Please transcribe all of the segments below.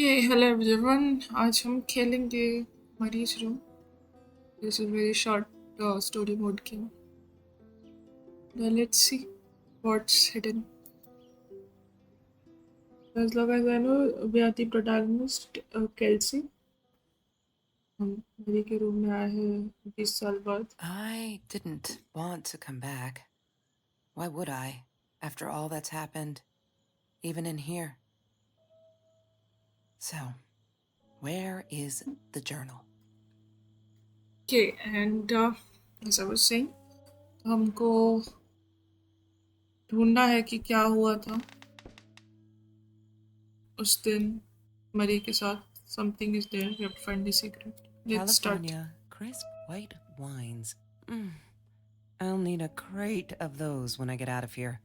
Hello everyone. आज हम खेलेंगे मरीज room. This is very short story mode game. Now let's see what's hidden. As long as I know, we are the protagonist, Kelsey. हम मरी के room में आए हैं 20 साल बाद. I didn't want to come back. Why would I, after all that's happened, even in here? So, where is the journal? Okay, and as I was saying, हमको ढूंढना है कि क्या हुआ था उस दिन मरी के साथ. Something is there. We have to find the secret. Let's start. California crisp white wines. I'll need a crate of those when I get out of here.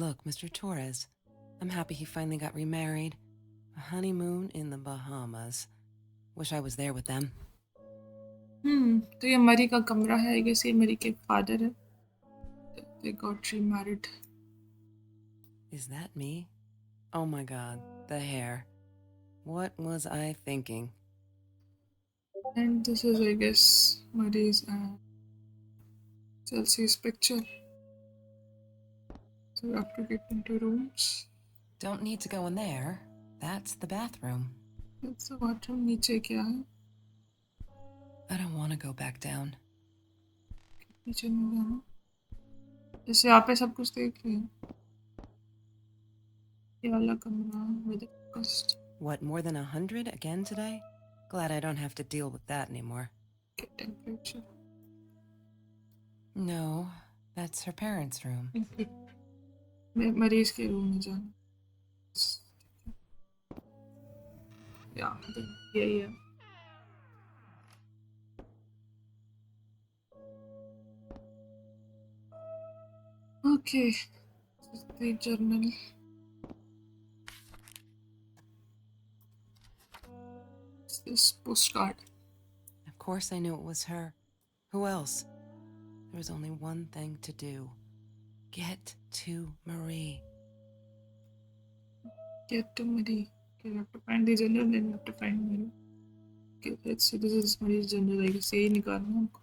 Look, Mr. Torres, I'm happy he finally got remarried. A honeymoon in the Bahamas. Wish I was there with them. तो ये मरी का कमरा है. I guess ये मरी के father है. They got remarried. Is that me? Oh my god, the hair. What was I thinking? And this is, I guess, Mari's and Chelsea's picture. So we have to get into rooms. Don't need to go in there. That's the bathroom. That's the bathroom. नीचे क्या है? I don't want to go back down. नीचे नहीं जाना. जैसे यहाँ पे सब कुछ देख लिया. ये वाला कमरा with the breakfast. What, more than 100 again today? Glad I don't have to deal with that anymore. Get temperature. No, that's her parents' room. मरीज के रूम में जाना. Yeah, yeah. Okay, this is the journal. It's this postcard. Of course I knew it was her. Who else? There was only one thing to do. Get to Marie. Get to Marie. Okay, we have to find the journal, then we have to find Marie. Okay, let's see. This is Marie's journal. I guess यही निकालना है हमको.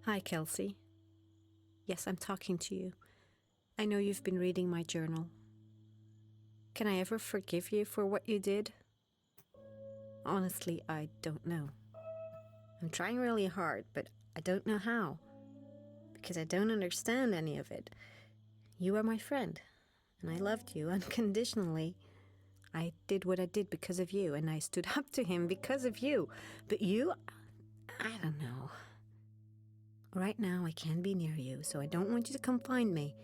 Hi, Kelsey. Yes, I'm talking to you. I know you've been reading my journal. Can I ever forgive you for what you did? Honestly, I don't know. I'm trying really hard, but I don't know how. Because I don't understand any of it. You are my friend, and I loved you unconditionally. I did what I did because of you, and I stood up to him because of you. But you, I don't know. Right now, I can't be near you, so I don't want you to come find me.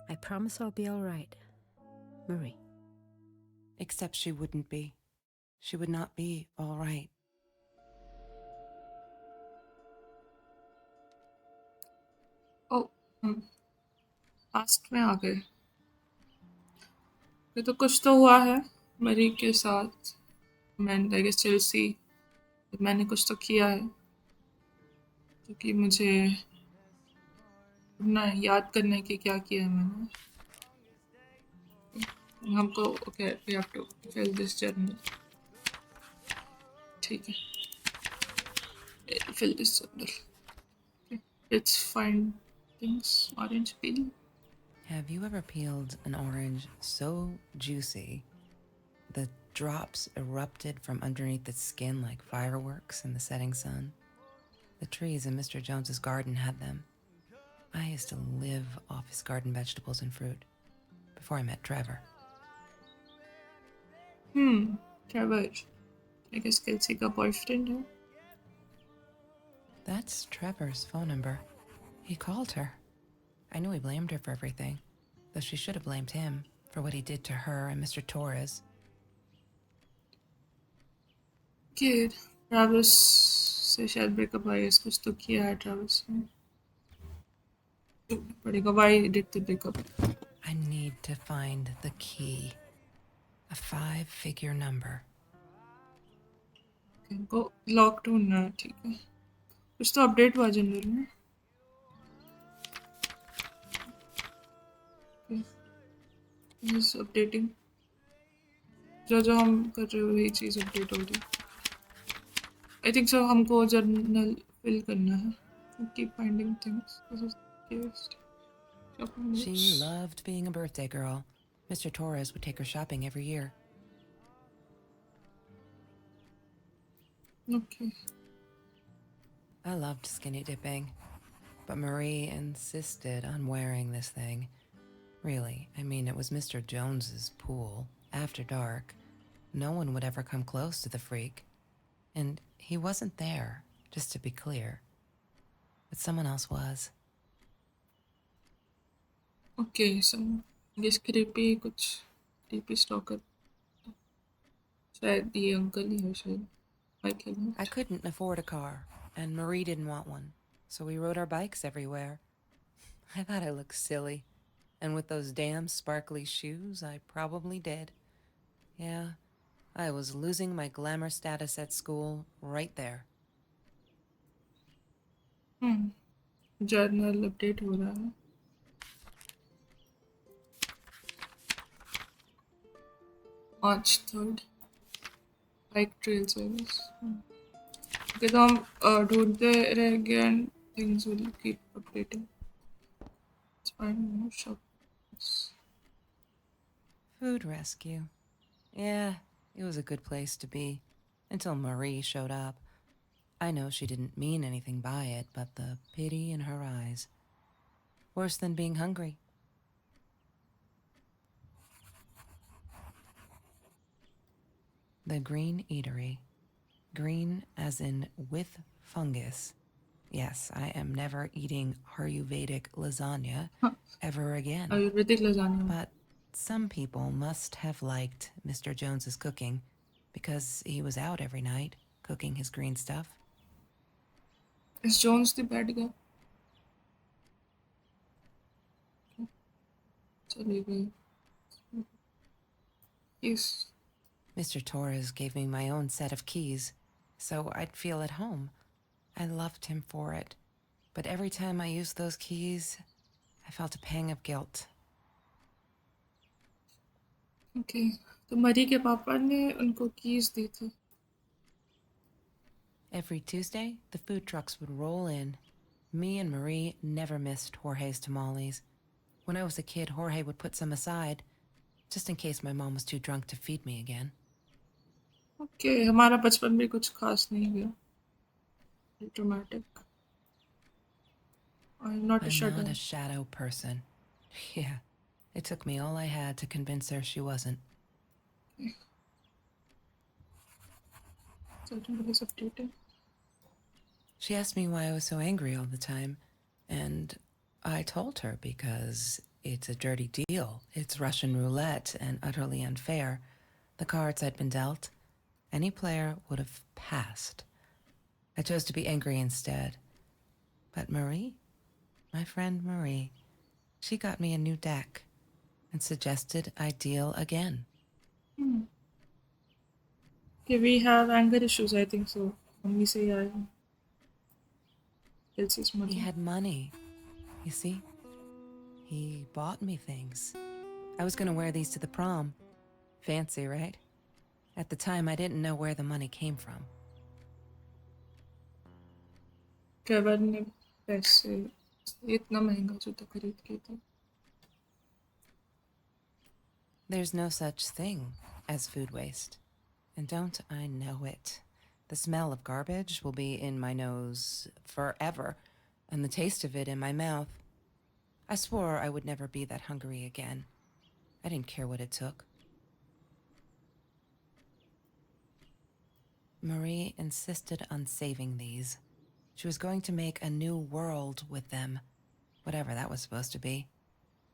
I promise I'll be all right. Marie. Except she wouldn't be. She would not be all right. Oh, last में आ गए. ये तो कुछ तो हुआ है मरी के साथ. मैंने आई गेस चेल्सी. मैंने कुछ तो किया है जो कि मुझे ना याद करने की क्या किया है मैंने. हमको okay we have to fill this journal. ठीक है, fill this journal. Let's find things. Orange peel. Have you ever peeled an orange so juicy the drops erupted from underneath its skin like fireworks in the setting sun? The trees in Mr. Jones's garden had them. I used to live off his garden vegetables and fruit before I met Trevor. Trevor. I guess Kelsey का boyfriend है. That's Trevor's phone number. He called her. I knew he blamed her for everything, though she should have blamed him for what he did to her and Mr. Torres. Kid, Travis से शायद breakup हुआ है. कुछ तो किया है Travis ने. पड़ेगा. Why did they break up? I need to find the key. A 5-figure number. इनको लॉक ढूंढना है. ठीक है, कुछ तो अपडेट हुआ जनरल में. Okay. He's updating. जो हम कर रहे हो वही चीज़ अपडेट हो रही है. I think so. हमको जर्नल फिल करना है. Keep finding things. This is case. Shopping She notes. loved being a birthday girl. Mr. Torres would take her shopping every year. Okay. I loved skinny dipping, but Marie insisted on wearing this thing. Really, I mean, it was Mr. Jones's pool, after dark. No one would ever come close to the freak. And he wasn't there, just to be clear. But someone else was. Okay. So this creepy कुछ creepy stalker. शायद ये uncle ही है शायद. I I cannot. couldn't afford a car, and Marie didn't want one, so we rode our bikes everywhere. I thought I looked silly, and with those damn sparkly shoes, I probably did. Yeah, I was losing my glamour status at school right there. Journal update हो रहा है. March 3rd. Bike trail service. Okay, तो हम ढूंढते रहेंगे and things will keep updating. Let's find more shops. Food rescue. Yeah, it was a good place to be, until Marie showed up. I know she didn't mean anything by it, but the pity in her eyes. Worse than being hungry. The Green Eatery. Green as in with fungus. Yes, I am never eating Ayurvedic lasagna ever again. Ayurvedic lasagna. But some people must have liked Mr. Jones's cooking because he was out every night cooking his green stuff. Is Jones the bad guy? चली गई. Yes. Mr. Torres gave me my own set of keys, so I'd feel at home. I loved him for it, but every time I used those keys, I felt a pang of guilt. Okay. तो मरी के पापा ने उनको keys दी थी. Every Tuesday, the food trucks would roll in. Me and Marie never missed Jorge's tamales. When I was a kid, Jorge would put some aside, just in case my mom was too drunk to feed me again. Okay. हमारा बचपन भी कुछ खास नहीं गया. Dramatic. I'm not a I'm not shadow. a shadow person. Yeah, it took me all I had to convince her she wasn't. Something is updated. She asked me why I was so angry all the time, and I told her because it's a dirty deal. It's Russian roulette and utterly unfair. The cards I'd been dealt, any player would have passed. I chose to be angry instead. But Marie, my friend Marie, she got me a new deck and suggested I deal again. Okay, we have anger issues, I think so. Mummy से ही आए हैं. Elsie's mother. He had money, you see? He bought me things. I was going to wear these to the prom. Fancy, right? At the time, I didn't know where the money came from. Trevor ने पैसे इतना महंगा जूता खरीद के था. There's no such thing as food waste. And don't I know it? The smell of garbage will be in my nose forever, and the taste of it in my mouth. I swore I would never be that hungry again. I didn't care what it took. Marie insisted on saving these. She was going to make a new world with them, whatever that was supposed to be.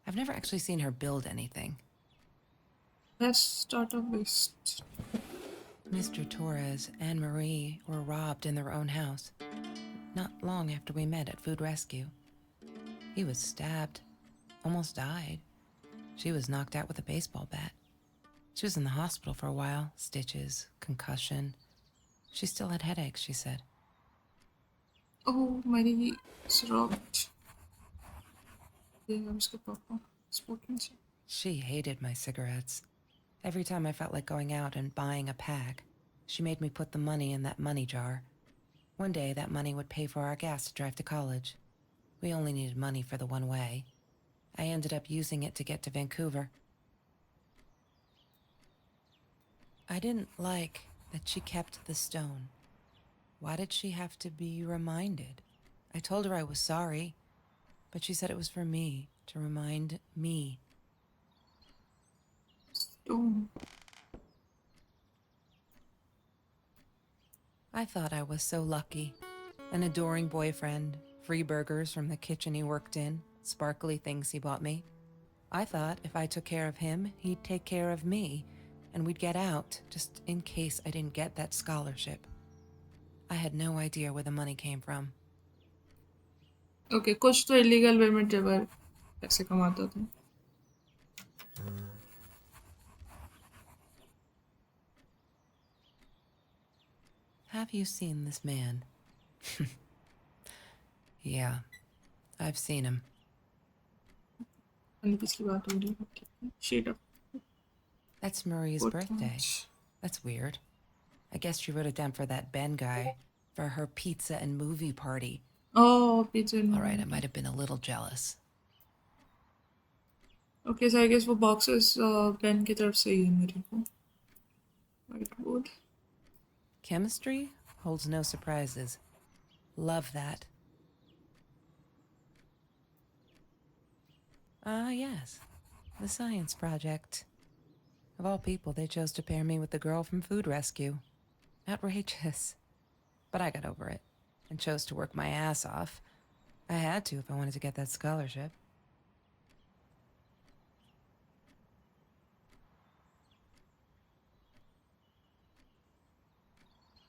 I've never actually seen her build anything. Best startup waste. Mr. Torres and Marie were robbed in their own house, not long after we met at Food Rescue. He was stabbed, almost died. She was knocked out with a baseball bat. She was in the hospital for a while, stitches, concussion. She still had headaches, she said. Oh, Marie is robbed. Yeah, उसके पापा. Spoken से. She hated my cigarettes. Every time I felt like going out and buying a pack, she made me put the money in that money jar. One day, that money would pay for our gas to drive to college. We only needed money for the one way. I ended up using it to get to Vancouver. I didn't like that she kept the stone. Why did she have to be reminded? I told her I was sorry, but she said it was for me, to remind me. Stone. I thought I was so lucky. An adoring boyfriend, free burgers from the kitchen he worked in, sparkly things he bought me. I thought if I took care of him, he'd take care of me, and we'd get out, just in case I didn't get that scholarship. I had no idea where the money came from. Okay, कुछ तो illegal way में Trevor पैसे कमाता था. Have you seen this man? Yeah, I've seen him. मैंने किसकी बात हो रही है? Shade up. That's Marie's birthday. That's weird. I guess she wrote it down for that Ben guy, for her pizza and movie party. Oh, pizza. All right, I might have been a little jealous. Okay, so I guess वो boxes Ben की तरफ से ही है मेरे को. Whiteboard. Chemistry holds no surprises. Love that. Ah, yes. The science project. Of all people, they chose to pair me with the girl from Food Rescue. Outrageous. But I got over it and chose to work my ass off. I had to if I wanted to get that scholarship.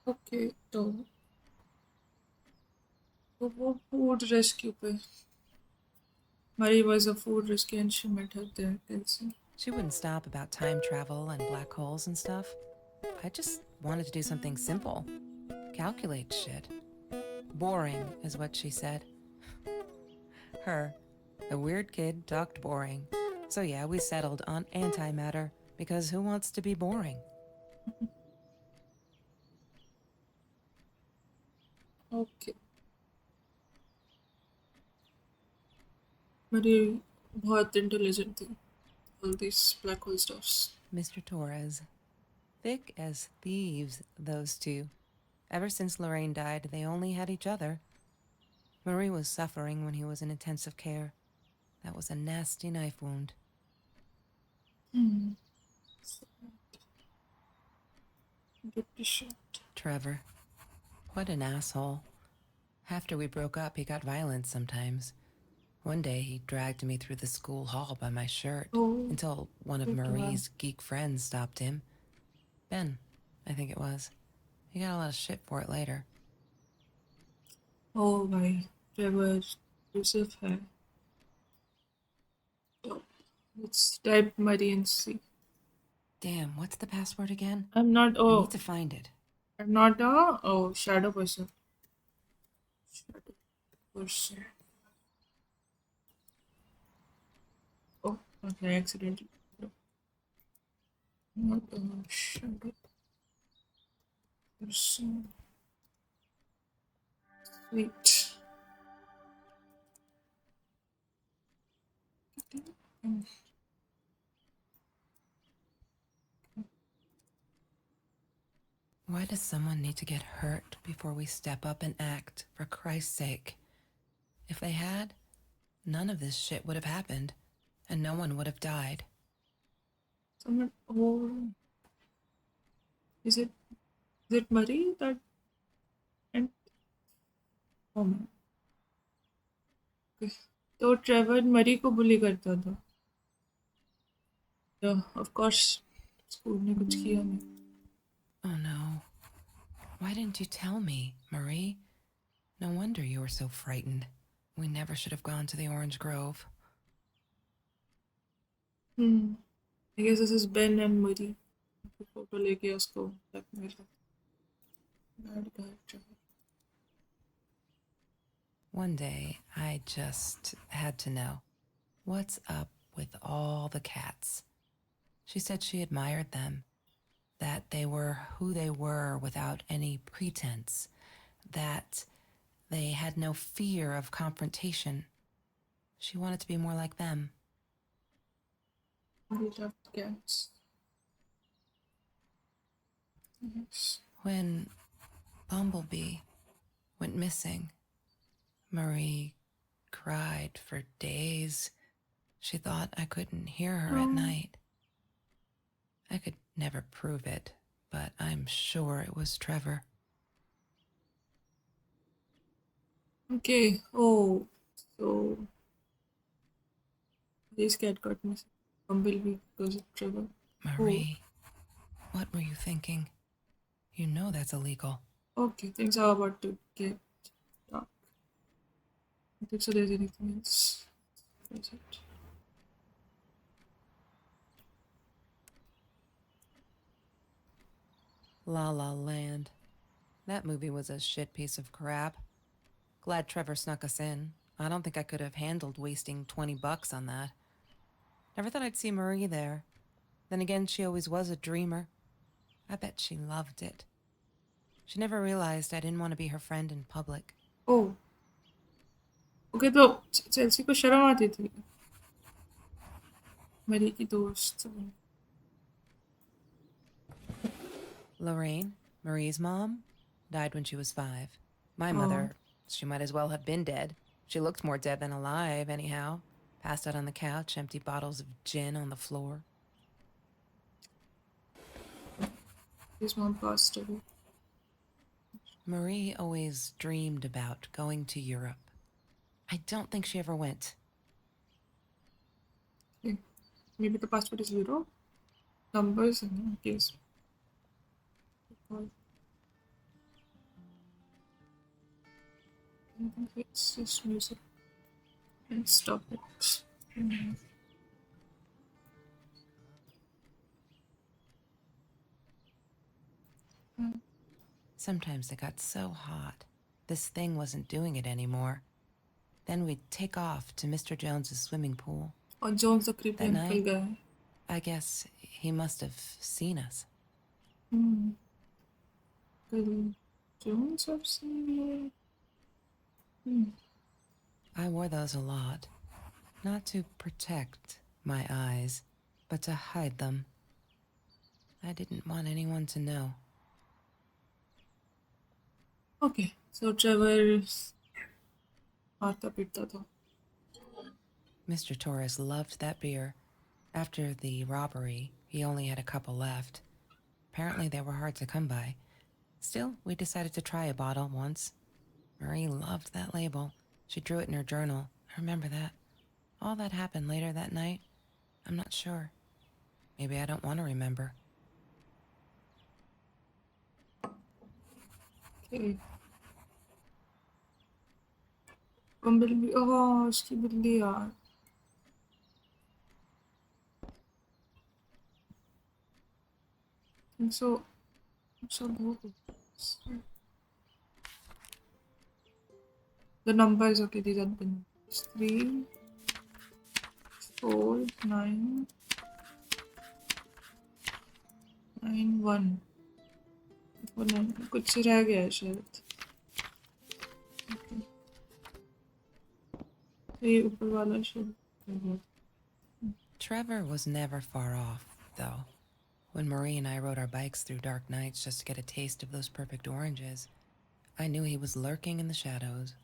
Okay, तो वो food rescue पे. Marie was a food rescue and she met her there. Kelsey. She wouldn't stop about time travel and black holes and stuff. I just wanted to do something simple. Calculate shit. Boring is what she said. Her, the weird kid, talked boring. So yeah, we settled on antimatter, because who wants to be boring? Okay. Marie बहुत intelligent थी. All these black hole stuffs. Mr. Torres. Thick as thieves, those two. Ever since Lorraine died, they only had each other. Marie was suffering when he was in intensive care. That was a nasty knife wound. Get the shot. Trevor. What an asshole. After we broke up, he got violent sometimes. One day, he dragged me through the school hall by my shirt until one of Marie's geek friends stopped him. Ben, I think it was. He got a lot of shit for it later. Oh my, Trevor, Yusuf है. Let's type Marie and see. Damn, what's the password again? I'm not. I Oh, need to find it. I'm not a. Oh, shadow person. Shadow person. Oh, okay, accidentally. Not a shadow person. Wait. Why does someone need to get hurt before we step up and act, for Christ's sake? If they had, none of this shit would have happened, and no one would have died. Someone. Oh. Is it Marie that? And. Oh man. Okay. तो Trevor मरी को बुली करता था. Yeah, of course. School ने कुछ किया नहीं. Oh no. Why didn't you tell me, Marie? No wonder you were so frightened. We never should have gone to the Orange Grove. I guess this is Ben and Marie. Photo लेके उसको blackmail करता. Bad guy, Trevor. One day, I just had to know. What's up with all the cats. She said she admired them, that they were who they were without any pretense, that they had no fear of confrontation. She wanted to be more like them. We love cats. Yes. When Bumblebee went missing, Marie cried for days. She thought I couldn't hear her at night. I could never prove it, but I'm sure it was Trevor. Okay. Oh, so this cat got missing. Bumblebee because of Trevor. Marie, what were you thinking? You know that's illegal. Okay, things are about to get dark. I think so. There's anything else? That's it. La La Land. That movie was a shit piece of crap. Glad Trevor snuck us in. I don't think I could have handled wasting $20 on that. Never thought I'd see Marie there. Then again, she always was a dreamer. I bet she loved it. She never realized I didn't want to be her friend in public. Oh. Okay तो Chelsea को शर्म आती थी मेरी की दोस्त Lorraine, Marie's mom, died when she was 5. My mother, she might as well have been dead. She looked more dead than alive, anyhow. Passed out on the couch, empty bottles of gin on the floor. His mom passed away. Marie always dreamed about going to Europe. I don't think she ever went. Okay. Maybe the passport is Euro. Numbers in case. I think it's just music. And stop it. Sometimes it got so hot, this thing wasn't doing it anymore. Then we'd take off to Mr. Jones's swimming pool. और Jones the creepy That uncle night? guy. I guess he must have seen us. Uncle Jones have seen you. I wore those a lot. Not to protect my eyes, but to hide them. I didn't want anyone to know. Okay, so Trevor मारता पीटता था. Mr. Torres loved that beer. After the robbery, he only had a couple left. Apparently they were hard to come by. Still, we decided to try a bottle once. Marie loved that label. She drew it in her journal. I remember that. All that happened later that night, I'm not sure. Maybe I don't want to remember. Okay. Bumblebee. Oh, उसकी बिल्ली यार. And so good. The numbers, okay, these are the numbers. 3, 4, 9, 9, 1. कुछ रह गया है शायद. Okay. ये ऊपर वाला शायद. Trevor was never far off, though. When Marie and I rode our bikes through dark nights just to get a taste of those perfect oranges, I knew he was lurking in the shadows.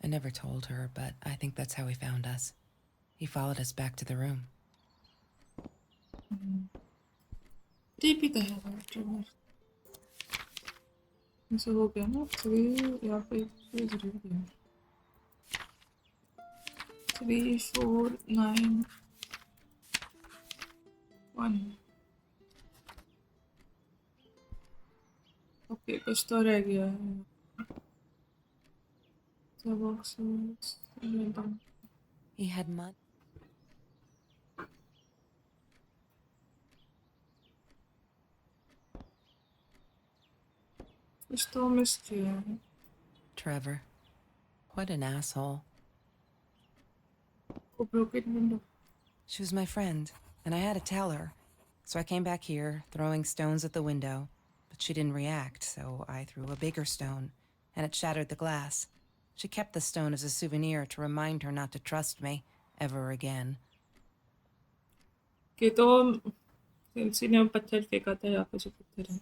I never told her, but I think that's how he found us. He followed us back to the room. TP तो है Trevor. ऐसे हो गया ना 3 या फिर जरूर गया. 3, 4, 9, 1. ओके कुछ तो रह गया है. The boxes. He had mud. कुछ तो मिस किया है. Trevor. What an asshole. वो broken window. She was my friend, and I had to tell her. So I came back here, throwing stones at the window, but she didn't react, so I threw a bigger stone, and it shattered the glass. She kept the stone as a souvenir to remind her not to trust me ever again. कि तो किसी ने पत्थर फेंका था यहाँ पे जो पत्थर है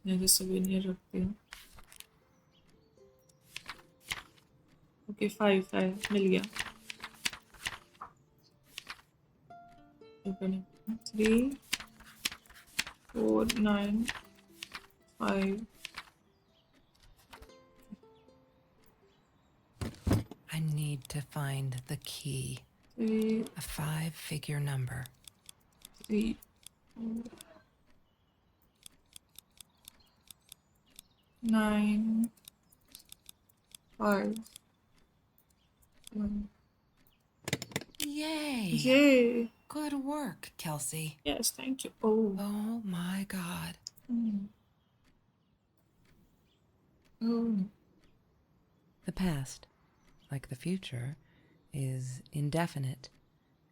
जैसे souvenir रखती हूँ ओके 5 मिल गया open it 3 4 9 5 I need to find the key. 3 A 5-figure number. 3 4 9 5 1 Yay! Yay! Good work, Kelsey. Yes, thank you. Oh. Oh my God. Mm. Oh. The past, like the future, is indefinite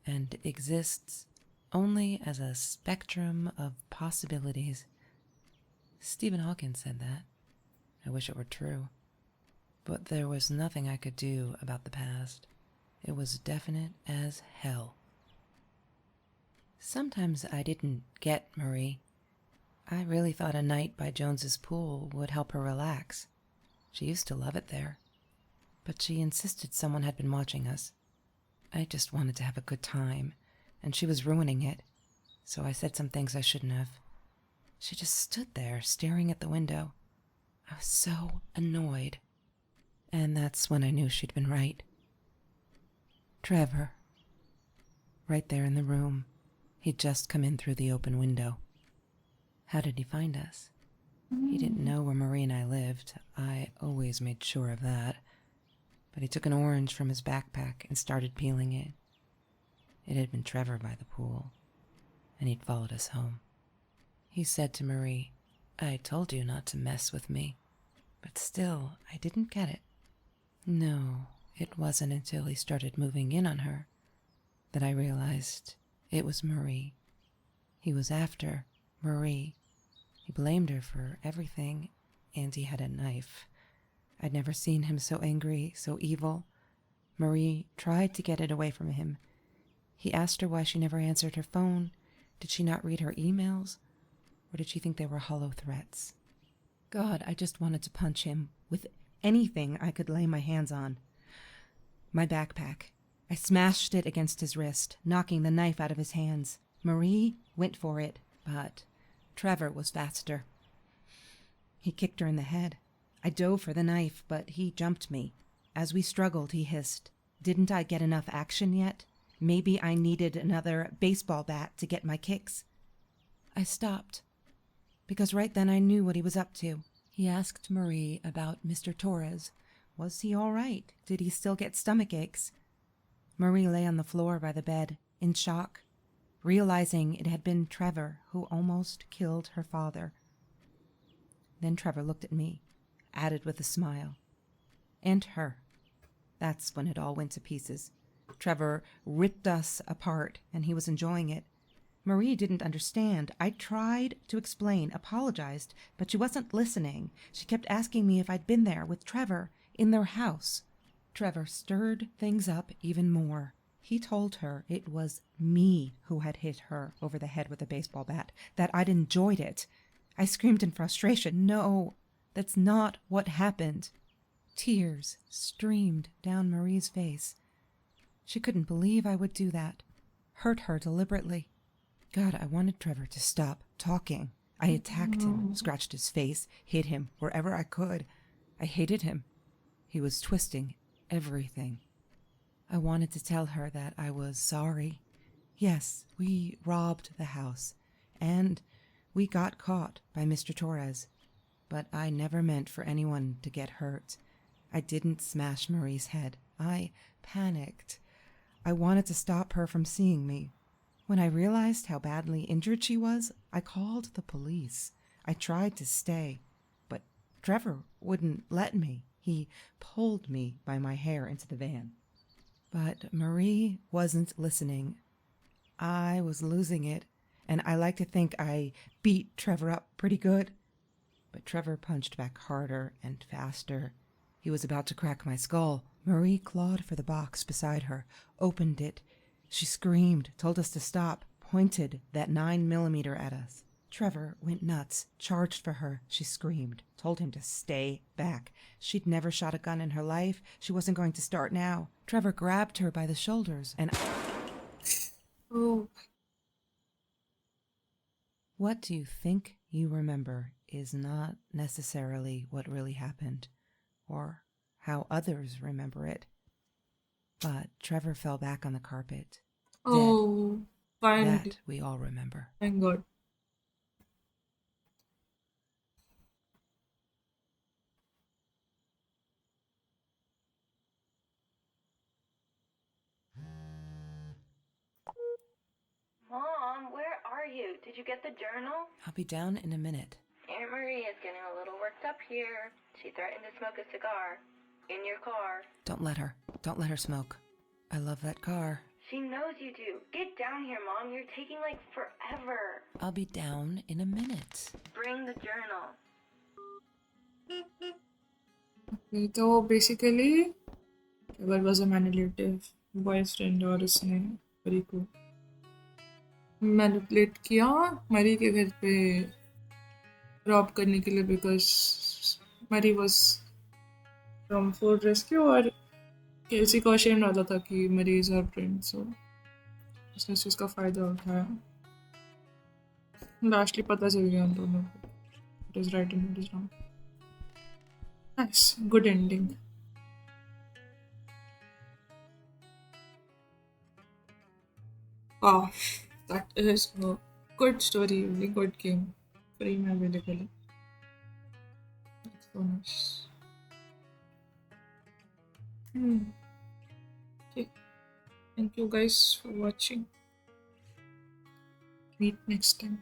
and exists only as a spectrum of possibilities. Stephen Hawking said that. I wish it were true. But there was nothing I could do about the past. It was definite as hell. Sometimes I didn't get Marie. I really thought a night by Jones's pool would help her relax. She used to love it there. But she insisted someone had been watching us. I just wanted to have a good time, and she was ruining it, so I said some things I shouldn't have. She just stood there, staring at the window. I was so annoyed. And that's when I knew she'd been right. Trevor. Right there in the room. He'd just come in through the open window. How did he find us? He didn't know where Marie and I lived. I always made sure of that. But he took an orange from his backpack and started peeling it. It had been Trevor by the pool, and he'd followed us home. He said to Marie, "I told you not to mess with me." But still, I didn't get it. No, it wasn't until he started moving in on her that I realized it was Marie. He was after Marie. He blamed her for everything, and he had a knife. I'd never seen him so angry, so evil. Marie tried to get it away from him. He asked her why she never answered her phone. Did she not read her emails? Or did she think they were hollow threats? God, I just wanted to punch him with anything I could lay my hands on. My backpack. I smashed it against his wrist, knocking the knife out of his hands. Marie went for it, but Trevor was faster. He kicked her in the head. I dove for the knife, but he jumped me. As we struggled, he hissed, "Didn't I get enough action yet? Maybe I needed another baseball bat to get my kicks." I stopped, because right then I knew what he was up to. He asked Marie about Mr. Torres. Was he all right? Did he still get stomach aches? Marie lay on the floor by the bed, in shock, realizing it had been Trevor who almost killed her father. Then Trevor looked at me, added with a smile. And her. That's when it all went to pieces. Trevor ripped us apart, and he was enjoying it. Marie didn't understand. I tried to explain, apologized, but she wasn't listening. She kept asking me if I'd been there with Trevor in their house. Trevor stirred things up even more. He told her it was me who had hit her over the head with a baseball bat, that I'd enjoyed it. I screamed in frustration. No, that's not what happened. Tears streamed down Marie's face. She couldn't believe I would do that. Hurt her deliberately. God, I wanted Trevor to stop talking. I attacked him, scratched his face, hit him wherever I could. I hated him. He was twisting everything. I wanted to tell her that I was sorry. Yes, we robbed the house, and we got caught by Mr. Torres. But I never meant for anyone to get hurt. I didn't smash Marie's head. I panicked. I wanted to stop her from seeing me. When I realized how badly injured she was, I called the police. I tried to stay, but Trevor wouldn't let me. He pulled me by my hair into the van. But Marie wasn't listening. I was losing it, and I like to think I beat Trevor up pretty good. But Trevor punched back harder and faster. He was about to crack my skull. Marie clawed for the box beside her, opened it. She screamed, told us to stop, pointed that 9mm at us. Trevor went nuts, charged for her. She screamed, told him to stay back. She'd never shot a gun in her life. She wasn't going to start now. Trevor grabbed her by the shoulders and... Oh, What do you think you remember is not necessarily what really happened, or how others remember it. But Trevor fell back on the carpet, dead. oh, finally. That we all remember. Thank God. Mom, where are you? Did you get the journal? I'll be down in a minute. Aunt Marie is getting a little worked up here. She threatened to smoke a cigar. In your car. Don't let her. Don't let her smoke. I love that car. She knows you do. Get down here, Mom. You're taking like forever. I'll be down in a minute. Bring the journal. Okay, तो basically Trevor was a manipulative boyfriend और उसने मरी को manipulate किया मरी के घर पे रॉब करने के लिए बिकॉज मरी वॉज फ्रॉम फूड रेस्क्यू और केसी को अशेम रहता था कि मरी इज हर फ्रेंड सो उसने इस चीज़ का फ़ायदा उठाया लास्टली पता चल गया उन दोनों को it is right and it is wrong nice good ending wow that is a good story really good game free में available है that's so nice okay thank you guys for watching meet next time